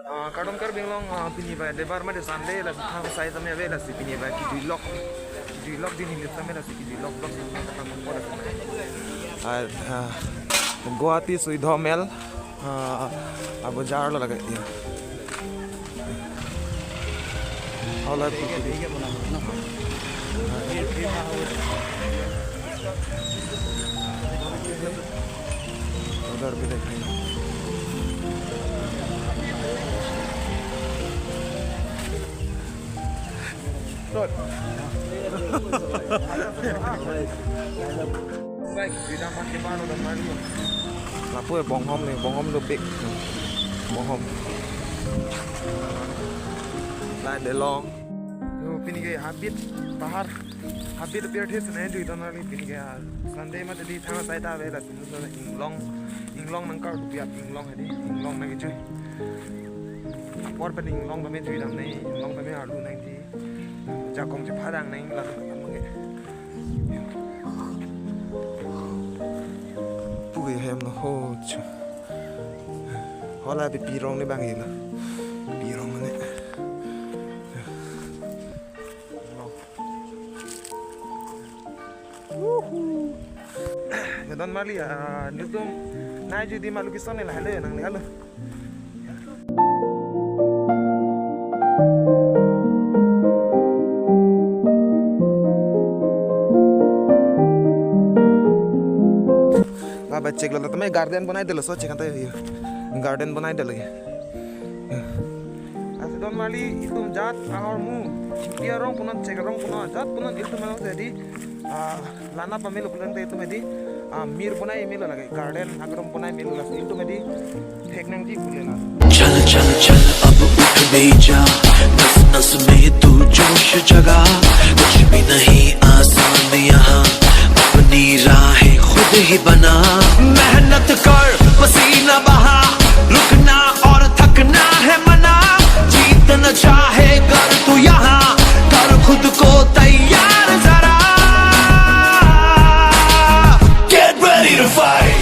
Kadang kar binglong pini ba lebar ma de sande la thang sai tamya ve la si pini ba ki di lock din ni tamya la si ki di lock block ta kam ko la আর Guwahati সুইধ mail अब jar लगा ये हौला उधर भी देखेंगे Lapu ya bong hom nih, bong hom lebih bong hom. Lah de long. Yo pini ke habit bahar habit appear these ne ju itana li pini ke Sunday ma tadi thang sai ta ve la pini so inglong nang ka rupiah inglong hadi inglong na ke ju. Apor pa inglong ba me ju dam nei inglong ba me alu nang ti. Ja kong je phadang nang la mangi. Hem nó hô chứ họ lại bị pirong đấy bang gì là pirong này cái đó mà li nếu tôi nay chỉ đi mà lúc này là hay năng này luôn बच्चे के लिए तो मैं garden बनाई दिला सोचे कहता है गार्डन बनाई दिला ये ऐसे दोन माली itu jat ahor mu dia rong punan cek rong punan jat punan itu malah jadi lana pamilu punan itu medi mir बनाई मिलो लगे गार्डन अगर हम बनाई मिलो लगे itu medi फेंकने की खुलेला चल चल चल अब उठ भी जा नस नस में तू जोश जगा कुछ भी नहीं आसान यहाँ अपनी राहें खुद ही बना मेहनत कर पसीना बहा रुकना और थकना है मना जीतना चाहे कर तू यहाँ कर खुद को तैयार जरा Get ready to fight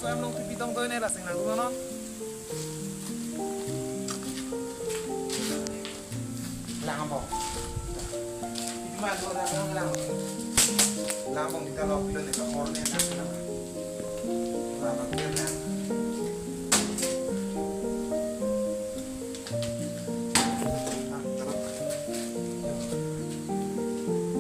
so em long thì tông tôi này là sinh nào đúng không? Làm bông. Thì mà tôi ra không làm bông thì ta lọc lên để nó mòn lên làm bằng tiền nha.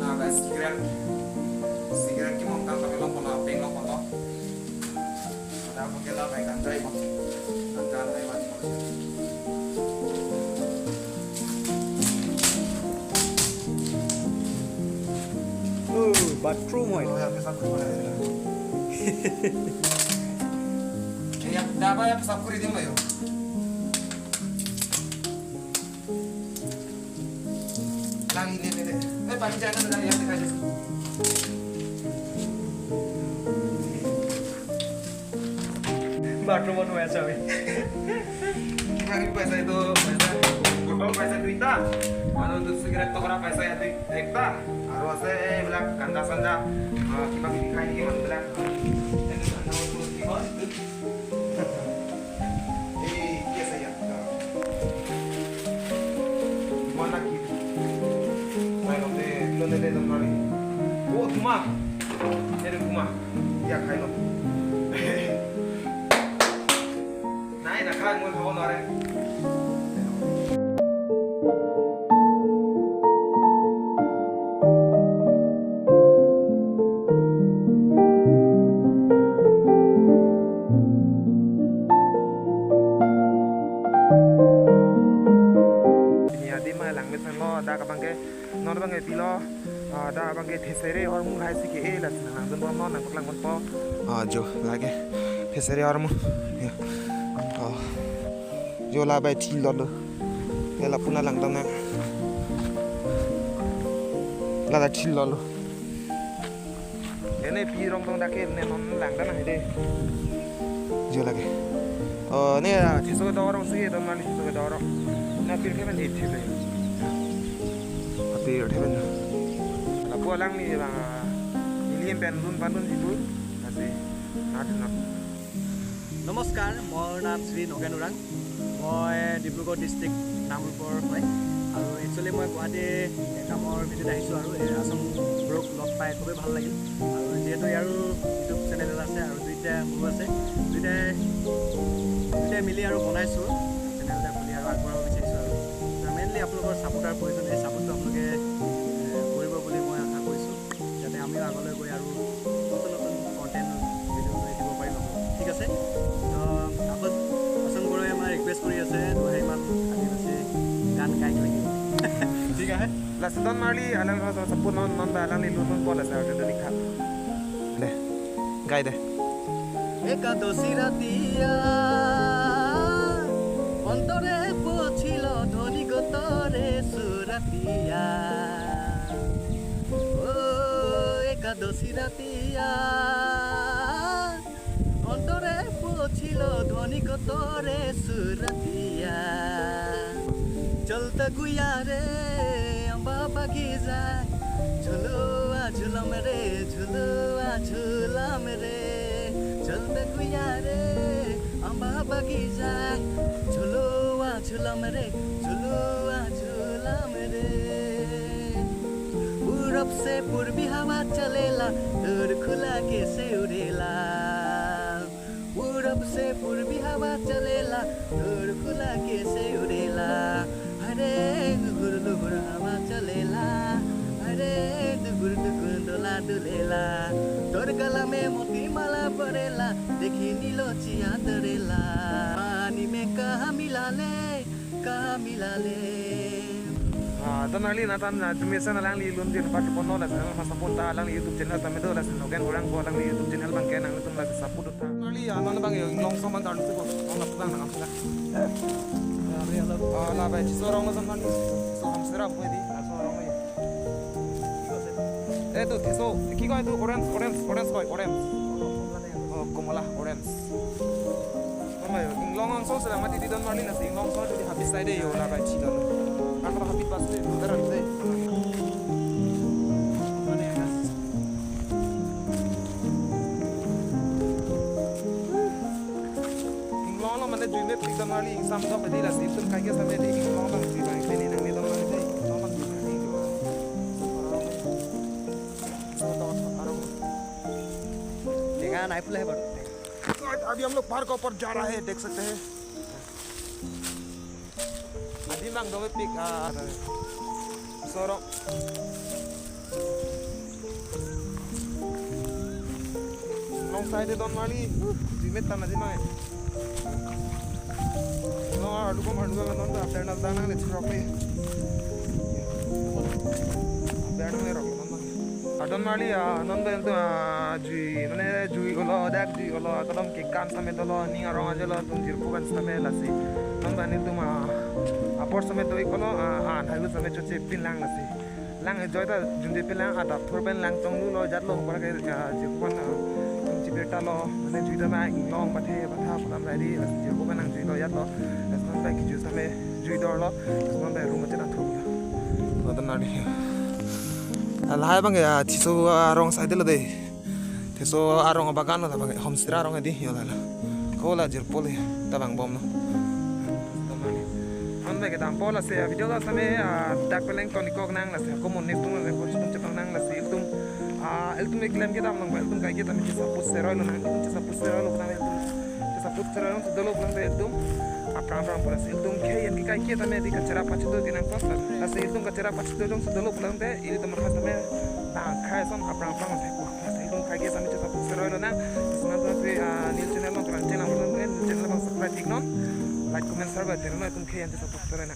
Nah, guys, sigaret cái mông tăng cái lông con nào, peng lông con đó. Ada pakai lah baik anjay mah, anjay lewat macam. Bathroom hoy. Oh ya pesap kuri mana ni? Ya, dah apa ya pesap kuri dia mah yo. Lagi ni. Panjang kan dah yang dikasih. Bathroom बनवाया चाहे Kemarin पैसा itu botol पैसा duita, anu untuk sigaret tokora पैसा ya duita, harus saya bilang kanda sanda, kita bikin ini mana bilang, ini anu untuk kihon, ini biasa ya, mana gitu, saya nanti lone kali, oh rumah, ini rumah, ya kayak nak kan mau bawa orang. Ini ada mah lang mesan lo, dah kapang ke, non bang ke pilo, dah bang ke thesere or mu hai si ke lah, lang don bang non nang lang bang po, jo lagi thesere or mu. Jola by T Lolo. Ela Puna Langdana. La T Lolo. Any P Rong Dake and on Langdana. Jola. Near Tisodoro, see it on my Tisodoro. Not be heaven it. Appeared heaven. La Polangi Million Bandun Bandun Jibu. I say, not enough. নমস্কাৰ মোৰ নাম শ্ৰী নগেন ওৰাং মই Dibrugarh district নামৰূপৰ হয় আৰু actually মই গুৱাহাটী কামৰ ভিতৰত আহিছোঁ আৰু এই আছাম ব্ৰক লগ পাই খুবেই ভাল লাগিল আৰু যিহেতু ইয়াৰো ইউটিউব চেনেল আছে আৰু দুইটা মোৰো আছে দুইটাই মিলি আৰু বনাইছোঁ চেনেল এটা খুলি আৰু আগবঢ়াব বিচাৰিছোঁ আৰু মেইনলি আপোনালোকৰ ছাপোৰ্টাৰ প্ৰয়োজন এই ছাপোৰ্টটো আপোনালোকে কৰিব বুলি মই আশা কৰিছোঁ যাতে আমিও আগলৈ গৈ আৰু নতুন নতুন কণ্টেণ্ট ভিডিঅ' দিব পাৰিম ঠিক আছে रिक्वेस्ट करी আছে দোহাই মান আদিবাসী গান গাই লাগিব ঠিক আছে লাসদন মালি আলাং সম্পূর্ণ নন আলাং লিলুন বলে সাউতে লিখা লে গাই দে একাদশী রাতিয়া অন্তরে পছিল ধনী গতরে সুরাতিয়া ও একাদশী রাতিয়া অন্তরে পছিল ধ্বনি কতরে সুরতিয়া চলতা গুয়া রে অম্বা বাগি যায় ঝুলুয়া ঝুলম রে ঝুলুয়া ঝুলাম রে চলতা গুয়া রে অম্বা বাগি যায় ঝুলুয়া ঝুলম রে ঝুলুয়া ঝুলাম রে पूरब से पूर्वी हवा चलेला दूर खुला के से उड़ेला पूरब से पूर्वी हवा चलेला दूर खुला के से उड़ेला अरे गुर गुर हवा चलेला अरे दुगुर दुगुर डोला डुलेला तोर गला में मोती माला पड़ेला देखी नीलो चिया दरेला पानी में कहाँ मिला ले Tanali natan tumisan lang li lun din pat pono la masapun ta lang YouTube channel ta medo la Noguen Oorang ko lang YouTube channel bang ken ang tum la saput ta nali anon bang yung long so man tan ko on la na amsa la ba chi so rong san tan so ham sera pwedi la so rong mai tu so ki ko tu orange orange komala orange Kamay long ang so sila mati didon mali na sing long so di habis side yo la ba chi don Aku habis pasti beneran deh. Inglong lo mana jual itu kita mali sama bedi lah sih. Itu kaya sama di inglong lo sih bang. Ini nang itu mana deh. Inglong lo sih ini juga. देखा knife ले बड़ अभी हम लोग park ऊपर जा रहा है देख सकते हैं अभी mang dong pick sorok long side don mali jimet tan aji mai no adu ko mandu ga non da apna dana le chhrok le apna ne rok non adon mali non da to jui mane jui olo dak jui olo kadam ki kan same dolo ni arong ajelo tum jirpu kan same lasi non da ni tuma apor समय तो इकोनो धाइबु समय चोचे pin लांग लसी लांग जयता जुंदे pin लांग आदा थोरबेन लांग तंगलु लो जात लो पर के जेकोन चिपेटा लो माने जुइदा मा इंग्लॉंग बाथे बाथा फलाम राइदी जेकोन नांग जुइ लो जात लो नसन बाय किजु समय जुइ दर लो नसन बाय रूम चेना थु अदन नाडी लाहाय बांगे थिसो आरंग साइदे लो दे थिसो आरंग बागान लो बांगे हमसिरा आरंग दि योला कोला जिरपोले तबांग बम Kita tampol lah sih video lah sampai dak peleng kau nikok nang lah sih aku mau nih tuh cepet nang lah sih iltum iklim kita amlang iltum kayak kita mesti saput serol nang mesti saput serol nang iltum saput serol tuh dulu pulang deh iltum apa pulang sih iltum kayak kita mesti kacara pacit tuh dinang pas lah sih iltum kacara pacit tuh dulu pulang deh ini teman pas sampai kayak son apa sih iltum kayak kita mesti saput serol nang semangat sih new channel nang channel pulang deh channel bang subscribe iknon like comment share ba terima tum khe ante support kare na